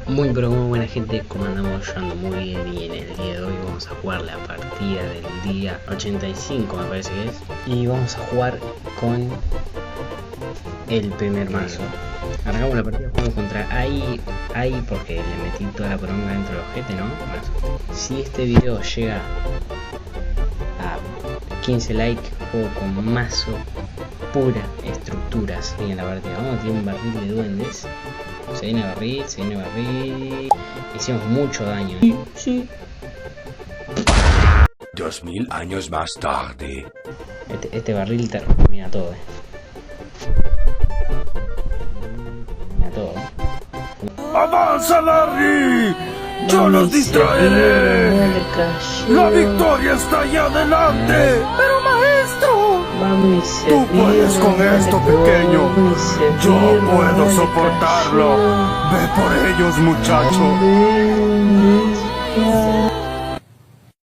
Muy pero muy buena gente, como andamos, yo ando muy bien y en el día de hoy vamos a jugar la partida del día 85 me parece que es. Y vamos a jugar con el primer mazo. Arrancamos la partida, jugamos contra AI porque le metí toda la poronga dentro del ojete, ¿no? Bueno, si este video llega a 15 likes, juego con mazo pura estructuras en la partida. Vamos a tener un barril de duendes. Se viene barril. Hicimos mucho daño. Sí. 2000 años más tarde. Este barril termina todo, termina todo. ¡Avanza, Larry! ¡Yo los distraeré! ¡La victoria está allá adelante! ¡Pero maestro! Tú puedes con esto, pequeño. Yo puedo soportarlo. Ve por ellos, muchacho.